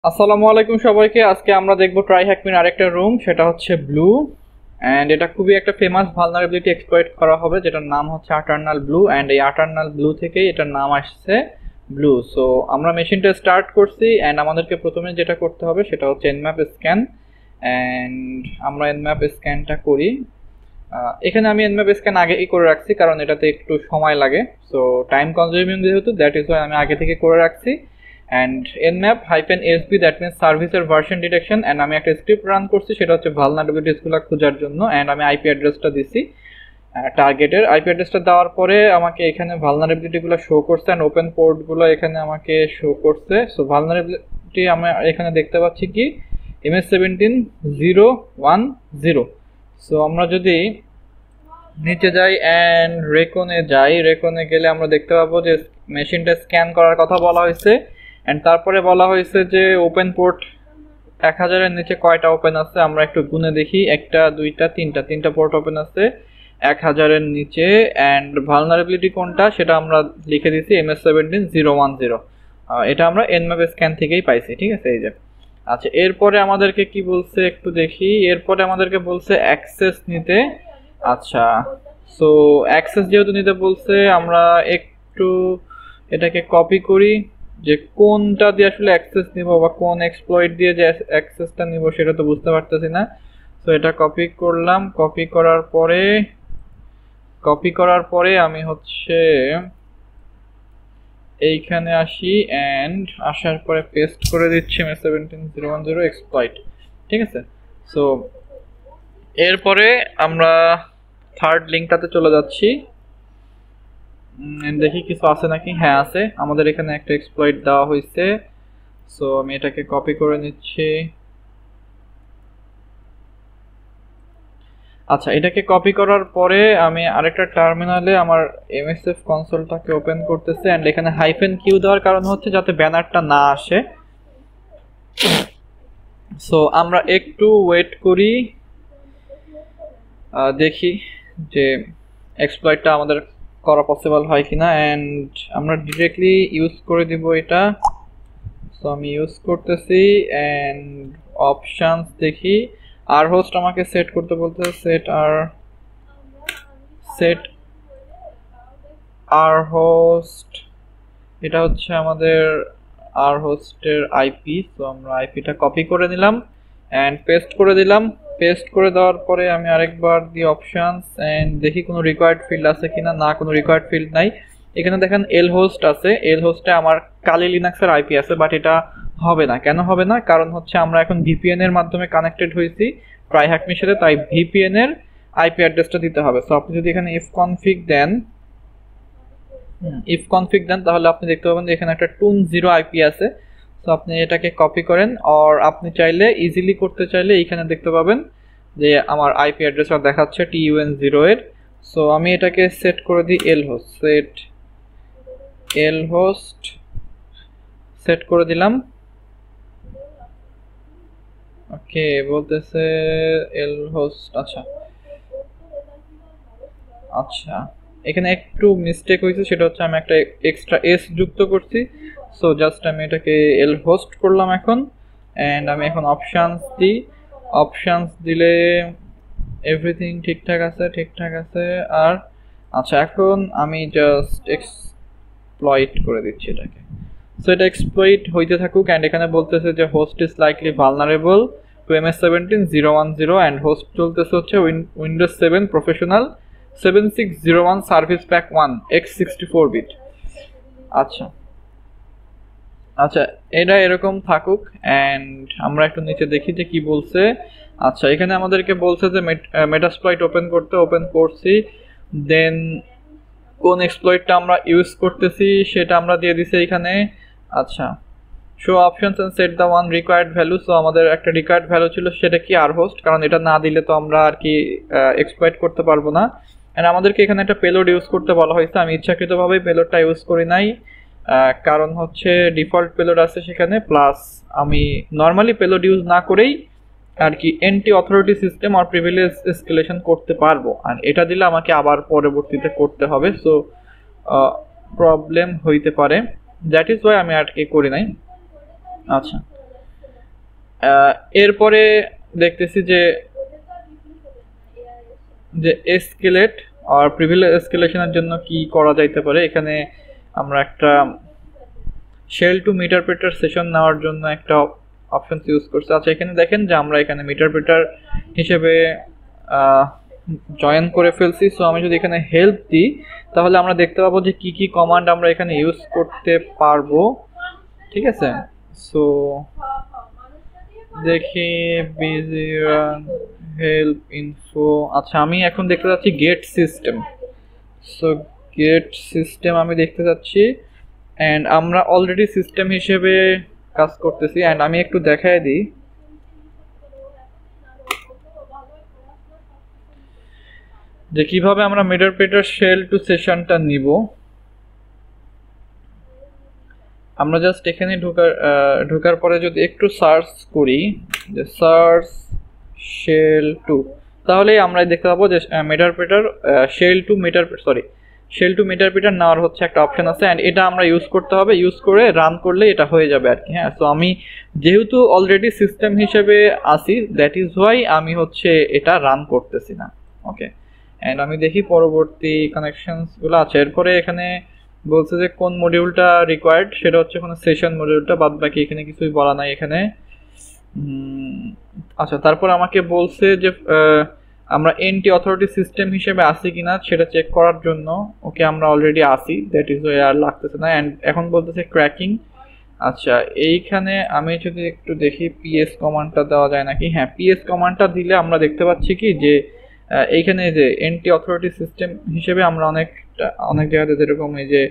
আসসালামু আলাইকুম সবাইকে। আজকে আমরা দেখব ট্রাইহ্যাকমির আরেকটা রুম, সেটা হচ্ছে ব্লু। অ্যান্ড এটা খুবই একটা ফেমাস ভালনারেবিলিটি এক্সপ্লয়েট করা হবে, যেটার নাম হচ্ছে আটার্নাল ব্লু। অ্যান্ড এই আটার্নাল ব্লু থেকেই এটার নাম আসছে ব্লু। সো আমরা মেশিনটা স্টার্ট করছি, অ্যান্ড আমাদেরকে প্রথমে যেটা করতে হবে সেটা হচ্ছে এনম্যাপ স্ক্যান। অ্যান্ড আমরা এনম্যাপ স্ক্যানটা করি। এখানে আমি এনম্যাপ স্ক্যান আগেই করে রাখছি, কারণ এটাতে একটু সময় লাগে। সো টাইম কনজিউমিং যেহেতু, দ্যাট ইজ ওয়াই আমি আগে থেকে করে রাখছি। And nmap -sb, that means সার্ভিসের ভার্সন ডিটেকশন। অ্যান্ড আমি একটা স্ক্রিপ্ট রান করছি, সেটা হচ্ছে ভালনারেবিলিটিসগুলো খোঁজার জন্য। অ্যান্ড আমি আইপি অ্যাড্রেসটা দিছি, টার্গেটের আইপি অ্যাড্রেসটা দেওয়ার পরে আমাকে এখানে ভালনারেবিলিটিগুলো শো করছে, অ্যান্ড ওপেন পোর্টগুলো এখানে আমাকে শো করছে। সো ভালনারেবিলিটি আমরা এখানে দেখতে পাচ্ছি কি MS17.0.10। সো আমরা যদি নিচে যাই অ্যান্ড রেকনে যাই, রেকনে গেলে আমরা দেখতে পাবো যে মেশিনটা স্ক্যান করার কথা বলা হয়েছে। অ্যান্ড তারপরে বলা হয়েছে যে ওপেন পোর্ট 1000-এর নিচে কয়টা ওপেন আছে আমরা একটু গুনে দেখি। একটা, দুইটা, তিনটা পোর্ট ওপেন আছে 1000-এর নিচে। অ্যান্ড ভালনারেবিলিটি কোনটা সেটা আমরা লিখে দিছি MS17.0.10। এটা আমরা এনম্যাপ স্ক্যান থেকেই পাইছি, ঠিক আছে। এই যে আচ্ছা, এরপরে আমাদেরকে কি বলছে একটু দেখি। এরপরে আমাদেরকে বলছে অ্যাক্সেস নিতে। আচ্ছা, সো অ্যাক্সেস যেহেতু নিতে বলছে, আমরা একটু এটাকে কপি করি, যে কোনটা দিয়ে আসলে অ্যাক্সেস নিব বা কোন এক্সপ্লয়েট দিয়ে যে অ্যাক্সেসটা নিব সেটা তো বুঝতে পারতেছি না। সো এটা কপি করলাম। কপি করার পরে আমি হচ্ছে এইখানে আসি, অ্যান্ড আসার পরে পেস্ট করে দিচ্ছি MS17.0.10 এক্সপ্লয়েট, ঠিক আছে। সো এরপরে আমরা থার্ড লিঙ্কটাতে চলে যাচ্ছি, দেখি কিছু আছে নাকি। হ্যাঁ আছে, আমাদের এখানে একটা এক্সপ্লয়েট দেওয়া হয়েছে। সো আমি এটাকে কপি করে নিচ্ছি। আচ্ছা, এটাকে কপি করার পরে আমি আরেকটা টার্মিনালে আমার এমএসএফ কনসোলটাকে ওপেন করতেছি। অ্যান্ড এখানে -q দেওয়ার কারণ হচ্ছে যাতে ব্যানারটা না আসে। সো আমরা একটু ওয়েট করি, দেখি যে এক্সপ্লয়েটটা আমাদের করা পসিবল হয় কিনা। অ্যান্ড আমরা ডিরেক্টলি ইউজ করে দিব এটা। সো আমি ইউজ করতেছি, অ্যান্ড অপশানস দেখি। আর হোস্ট আমাকে সেট করতে বলতে, সেট আর হোস্ট, এটা হচ্ছে আমাদের আর হোস্টের আইপি। সো আমরা আইপিটা কপি করে নিলাম অ্যান্ড পেস্ট করে দিলাম। পেস্ট করে দেওয়ার পরে আমি আরেকবার দিই অপশানস, অ্যান্ড দেখি কোনো রিকোয়ার্ড ফিল্ড আছে কিনা। না, কোনো রিকোয়ার্ড ফিল্ড নাই। এখানে দেখেন এল হোস্ট আছে, এল হোস্টে আমার কালি লিনাক্সের আইপি আছে, বাট এটা হবে না। কেন হবে না? কারণ হচ্ছে আমরা এখন ভিপিএন এর মাধ্যমে কানেক্টেড হয়েছি ট্রাইহ্যাকমির সাথে, তাই ভিপিএন এর আইপি অ্যাড্রেসটা দিতে হবে। সো আপনি যদি এখানে ইফ কনফিগ দেন তাহলে আপনি দেখতে পাবেন যে এখানে একটা টুন 0 আইপি আছে। সো আপনি এটাকে কপি করেন, আর আপনি চাইলে ইজিলি করতে চাইলে এইখানে দেখতে পাবেন যে আমার আইপি অ্যাড্রেসটা দেখাচ্ছে TUN0 এর। সো আমি এটাকে সেট করে দিই এল হোস্ট সেট করে দিলাম। ওকে, বলতেছে এল হোস্ট। আচ্ছা আচ্ছা, এখানে একটু মিস্টেক হয়েছে, সেটা হচ্ছে আমি একটা এক্সট্রা এস যুক্ত করছি। সো জাস্ট আমি এটাকে এল হোস্ট করলাম এখন। অ্যান্ড আমি এখন অপশানস দিই। অপশানস দিলে এভরিথিং ঠিকঠাক আছে। আর আচ্ছা, এখন আমি জাস্ট এক্সপ্লয়েট করে দিচ্ছি এটাকে। সো এটা এক্সপ্লয়েট হইতে থাকুক। অ্যান্ড এখানে বলতেছে যে host is likely vulnerable two MS17.0.10, and host চলতেছে হচ্ছে Windows 7 professional 7601 service pack 1 x64 bit. আচ্ছা আচ্ছা, এটা এরকম থাকুক। অ্যান্ড আমরা একটু নিচে দেখি যে কি বলছে। আচ্ছা, এখানে আমাদেরকে বলছে যে মেটাস্প্লয়েট ওপেন করতে, ওপেন করছি। দেন কোন এক্সপ্লয়েটটা আমরা ইউজ করতেছি সেটা আমরা দিয়ে দিছি এখানে। আচ্ছা, show options and set the one required value. So আমাদের একটা রিকোয়ার্ড ভ্যালু ছিল, সেটা কি আর হোস্ট, কারণ এটা না দিলে তো আমরা আর কি এক্সপ্লয়েট করতে পারবো না। অ্যান্ড আমাদেরকে এখানে একটা পেলোড ইউজ করতে বলা হয়েছে। আমি ইচ্ছাকৃতভাবে পেলোডটা ইউজ করি নাই, কারণ হচ্ছে ডিফল্ট পেলোড আছে সেখানে। প্লাস আমি নর্মালি পেলোড ইউজ না করেই আর কি এন্টি অথরিটি সিস্টেম আর প্রিভিলেজ এসকেলেশন করতে পারবো, আর এটা দিলে আমাকে আবার পরবর্তীতে করতে হবে। সো প্রবলেম হইতে পারে, দ্যাট ইজ ওয়াই আমি আর কি করি নাই। আচ্ছা, এরপরে দেখতেছি যে এসকেলেট আর প্রিভিলেজ এসকেলেশনের জন্য কি করা যাইতে পারে। এখানে আমরা একটা শেল টু মিটারপ্রেটার সেশন নেওয়ার জন্য একটা অপশন ইউজ করছি। আচ্ছা, এখানে দেখেন যে আমরা এখানে মিটারপ্রেটার হিসেবে জয়েন করে ফেলছি। সো আমি যদি এখানে হেল্প দিই তাহলে আমরা দেখতে পাবো যে কি কি কমান্ড আমরা এখানে ইউজ করতে পারবো। ঠিক আছে, সো দেখি বিজি হেল্প ইনফো। আচ্ছা, আমি এখন দেখতে যাচ্ছি gate system. So get system আমি দেখতে যাচ্ছি, অ্যান্ড আমরা অলরেডি সিস্টেম হিসেবে কাজ করতেছি। অ্যান্ড আমি একটু দেখাই দিই যে কিভাবে আমরা মিটারপ্রেটার শেল টু সেশনটা নিব। আমরা জাস্ট এখানে ঢোকার পরে যদি একটু সার্চ করি যে সার্চ শেল টু, তাহলেই আমরা দেখতে পাবো যে মিটারপ্রেটার শেল টু মিটারপ্রেটার নেওয়ার হচ্ছে একটা অপশন আছে, অ্যান্ড এটা আমরা ইউজ করতে হবে। ইউজ করে রান করলে এটা হয়ে যাবে আর কি। হ্যাঁ, সো আমি যেহেতু অলরেডি সিস্টেম হিসেবে আসি, দ্যাট ইজ ওয়াই আমি হচ্ছে এটা রান করতেছি না। ওকে, অ্যান্ড আমি দেখি পরবর্তী কানেকশনসগুলো আছে। এরপরে এখানে বলছে যে কোন মডিউলটা রিকোয়ার্ড, সেটা হচ্ছে কোনো সেশন মডিউলটা, বাদ বাকি এখানে কিছুই বলা নাই এখানে। আচ্ছা, তারপর আমাকে বলছে যে আমরা এনটি অথরিটি সিস্টেম হিসেবে আসি কিনা সেটা চেক করার জন্য। ওকে, আমরা অলরেডি আসি, দ্যাট ইজ ওয়াই আর লাগতেছে না। অ্যান্ড এখন বলতেছে ক্র্যাকিং। আচ্ছা, এইখানে আমি যদি একটু দেখি পিএস কমান্ডটা দেওয়া যায় নাকি। হ্যাঁ, পিএস কমান্ডটা দিলে আমরা দেখতে পাচ্ছি কি যে এইখানে যে এনটি অথরিটি সিস্টেম হিসেবে আমরা অনেক জায়গাতে যেরকম এই যে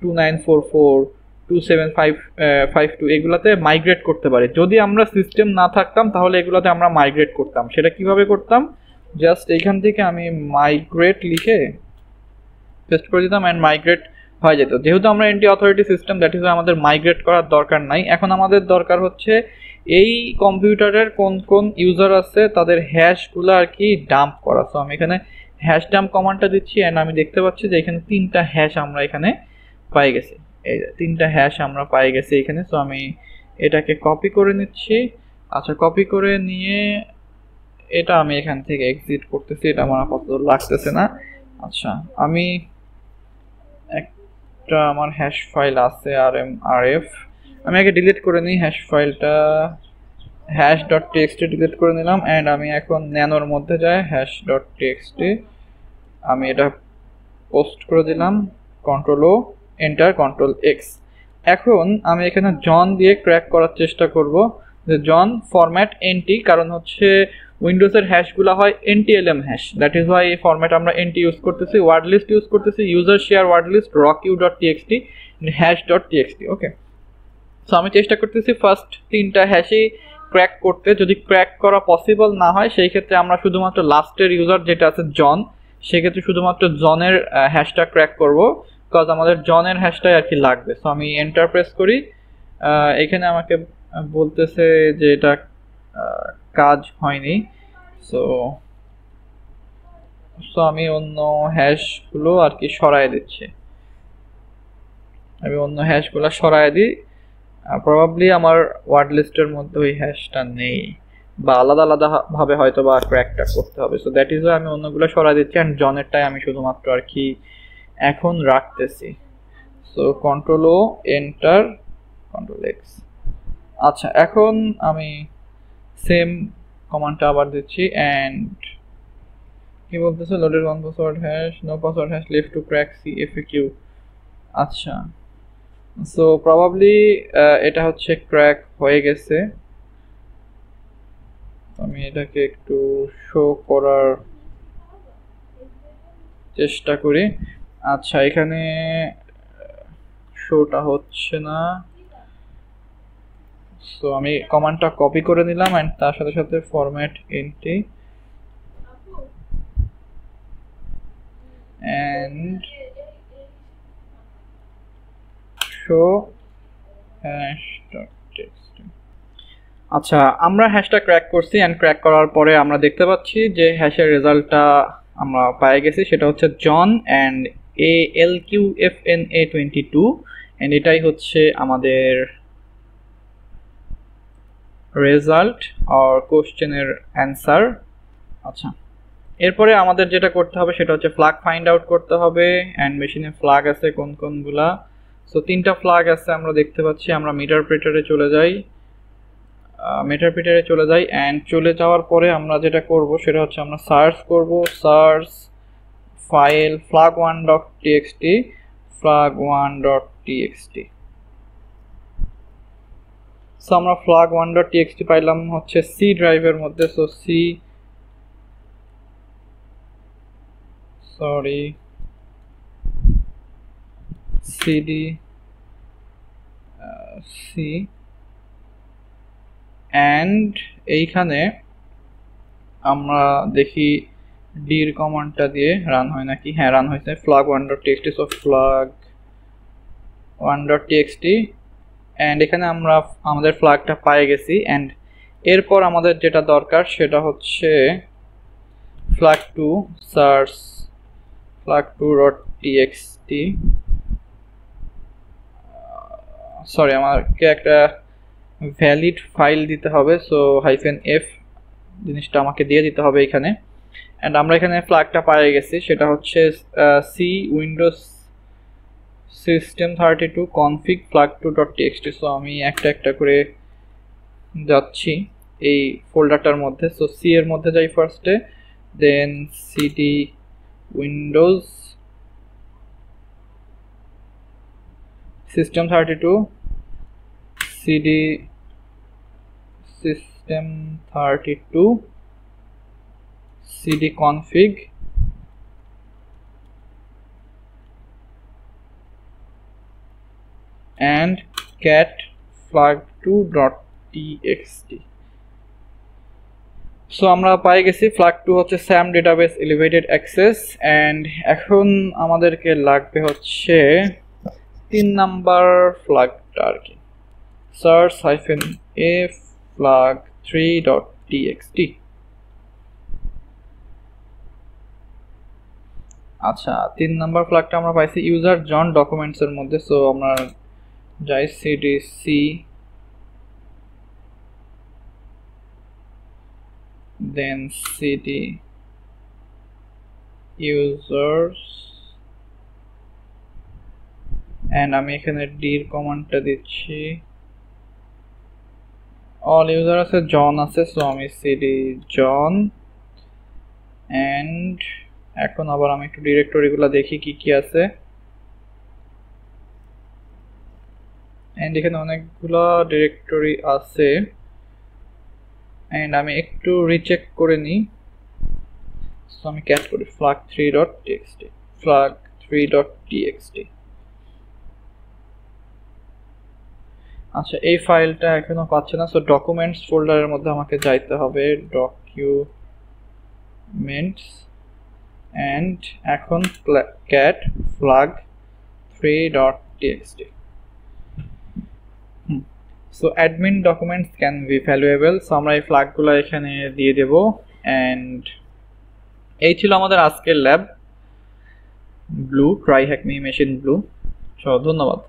2944 27552 এগুলাতে মাইগ্রেট করতে পারি। যদি আমরা সিস্টেম না থাকতাম তাহলে এগুলাতে আমরা মাইগ্রেট করতাম। সেটা কিভাবে করতাম, জাস্ট এইখান থেকে আমি মাইগ্রেট লিখে পেস্ট করে দিতাম অ্যান্ড মাইগ্রেট হয়ে যেত। যেহেতু আমরা N T authority system, that is আমাদের মাইগ্রেট করার দরকার নাই। এখন আমাদের দরকার হচ্ছে এই কম্পিউটারের কোন কোন ইউজার আছে তাদের হ্যাশগুলো আর কি ডাম্প করা। সো আমি এখানে হ্যাশ ডাম্প কমান্ডটা দিচ্ছি, অ্যান্ড আমি দেখতে পাচ্ছি যে এখানে 3টা হ্যাশ আমরা এখানে পাই গেছি। এই 3টা হ্যাশ আমরা পাই গেছি এখানে। সো আমি এটাকে কপি করে নিচ্ছি। আচ্ছা, কপি করে নিয়ে এটা আমি এখান থেকে এক্সিট করতেছি, এটা আমার আপাতত লাগতেছে না। আচ্ছা, আমি একটা আমার হ্যাশ ফাইল আছে rmrf, আমি আগে ডিলিট করে নিই হ্যাশ ফাইলটা। hash.txt ডিলিট করে নিলাম, অ্যান্ড আমি এখন ন্যানোর মধ্যে যাই hash.txt, আমি এটা পোস্ট করে দিলাম, কন্ট্রোল ও এন্টার, কন্ট্রোল এক্স। এখন আমি এখানে জন দিয়ে ক্র্যাক করার চেষ্টা করব যে জন ফরম্যাট এনটি, কারণ হচ্ছে উইন্ডোজের হ্যাশগুলো হয় NTLM hash, that is Y এই ফরম্যাট আমরা এনটি ইউজ করতেছি। ওয়ার্ড লিস্ট ইউজ করতেছি, user share word list rockU.txt hash.txt। ওকে, সো আমি চেষ্টা করতেছি ফার্স্ট 3টা হ্যাশই ক্র্যাক করতে। যদি ক্র্যাক করা পসিবল না হয় সেই ক্ষেত্রে আমরা শুধুমাত্র লাস্টের ইউজার যেটা আছে জন, সেক্ষেত্রে শুধুমাত্র জনের হ্যাশটা ক্র্যাক করব, বিকজ আমাদের জনের হ্যাশটাই আর কি লাগবে। সো আমি এন্টার প্রেস করি, এখানে আমাকে বলতেছে যে এটা কাজ হয়নি। সো আমি অন্য হ্যাশগুলো আর কি সরাই দিচ্ছি। আমি অন্য হ্যাশগুলো সরাই দিই, প্রবাবলি আমার ওয়ার্ড লিস্টের মধ্যে ওই হ্যাশটা নেই, বা আলাদা আলাদা ভাবে হয়তো বা ক্র্যাকটা করতে হবে। সো দ্যাট ইজ ওয়াই আমি অন্যগুলো সরাই দিচ্ছি, অ্যান্ড জনেরটাই আমি শুধুমাত্র আর কি এখন রাখতেছি। সো কন্ট্রোল ও এন্টার, কন্ট্রোল এক্স। আচ্ছা, এখন আমি সেম কমান্ডটা আবার দিচ্ছি, অ্যান্ড কি বলতেছে loaded one password hash, no password hash left to crack CFAQ। আচ্ছা, সো প্রবাবলি এটা হচ্ছে ক্র্যাক হয়ে গেছে। আমি এটাকে একটু শো করার চেষ্টা করি। আচ্ছা, এখানে শোটা হচ্ছে না। সো আমি কমান্ডটা কপি করে নিলাম, অ্যান্ড তার সাথে সাথে format N T and show hash.txt। আচ্ছা, আমরা হ্যাশটা ক্র্যাক করছি, অ্যান্ড ক্র্যাক করার পরে আমরা দেখতে পাচ্ছি যে হ্যাশের রেজাল্টটা আমরা পেয়ে গেছি, সেটা হচ্ছে জন অ্যান্ড ALQFNA22, অ্যান্ড এটাই হচ্ছে আমাদের রেজাল্ট আর কোশ্চেনের অ্যান্সার। আচ্ছা, এরপরে আমাদের যেটা করতে হবে সেটা হচ্ছে ফ্ল্যাগ ফাইন্ড আউট করতে হবে। অ্যান্ড মেশিনে ফ্ল্যাগ আছে কোনগুলা। সো 3টা ফ্ল্যাগ আছে আমরা দেখতে পাচ্ছি। আমরা মিটারপ্রেটারে চলে যাই, অ্যান্ড চলে যাওয়ার পরে আমরা যেটা করব সেটা হচ্ছে আমরা সার্চ করব, search file flag1.txt, flag1.txt। So আমরা flag1.txt পাইলাম হচ্ছে সি ড্রাইভের মধ্যে। সো cd c অ্যান্ড এইখানে আমরা দেখি ডির কমান্ডটা দিয়ে রান হয় নাকি। হ্যাঁ, রান হয়েছে flag1.txt। সো flag1.txt অ্যান্ড এখানে আমরা আমাদের ফ্ল্যাগটা পেয়ে গেছি। অ্যান্ড এরপর আমাদের যেটা দরকার সেটা হচ্ছে flag2 সার্চ flag2.txt। সরি, আমাকে একটা ভ্যালিড ফাইল দিতে হবে। সো -f জিনিসটা আমাকে দিয়ে দিতে হবে এখানে। অ্যান্ড আমরা এখানে ফ্ল্যাগটা পেয়ে গেছি, সেটা হচ্ছে C Windows system32 config flag2.txt। So আমি একটা করে যাচ্ছি এই ফোল্ডারটার মধ্যে। সো সি এর মধ্যে যাই ফার্স্টে, দেন CD Windows system32 cd system32 cd config and cat flag2.txt। So আমরা পাই গেছি flag2 হচ্ছে SAM database elevated access. And এখন আমাদেরকে লাগবে হচ্ছে 3 নাম্বার ফ্ল্যাগটা আর কি, সার্চ -a flag3.txt। আচ্ছা, 3 নাম্বার ফ্ল্যাগটা আমরা পাইছি ইউজার জন ডকুমেন্টস এর মধ্যে। সো আমরা যাই cdc then cd users and আমি এখানে ডির কমান্ডটা দিচ্ছি। অল ইউজার আছে, জন আছে। সো আমি cd জন। অ্যান্ড এখন আবার আমি একটু ডিরেক্টরিগুলো দেখি কি আছে। অ্যান্ড এখানে অনেকগুলো ডিরেক্টরি আছে। অ্যান্ড আমি একটু রিচেক করে নিই। সো আমি ক্যাট করি flag3.txt। আচ্ছা, এই ফাইলটা এখনো পাচ্ছে না। সো ডকুমেন্টস ফোল্ডারের মধ্যে আমাকে যাইতে হবে, ডকুমেন্টস অ্যান্ড এখন cat flag3.txt। So admin documents can be valuable. So আমরা এই ফ্ল্যাগগুলো এখানে দিয়ে দেব। অ্যান্ড এই ছিল আমাদের আজকের lab blue, try hack me machine blue. So ধন্যবাদ।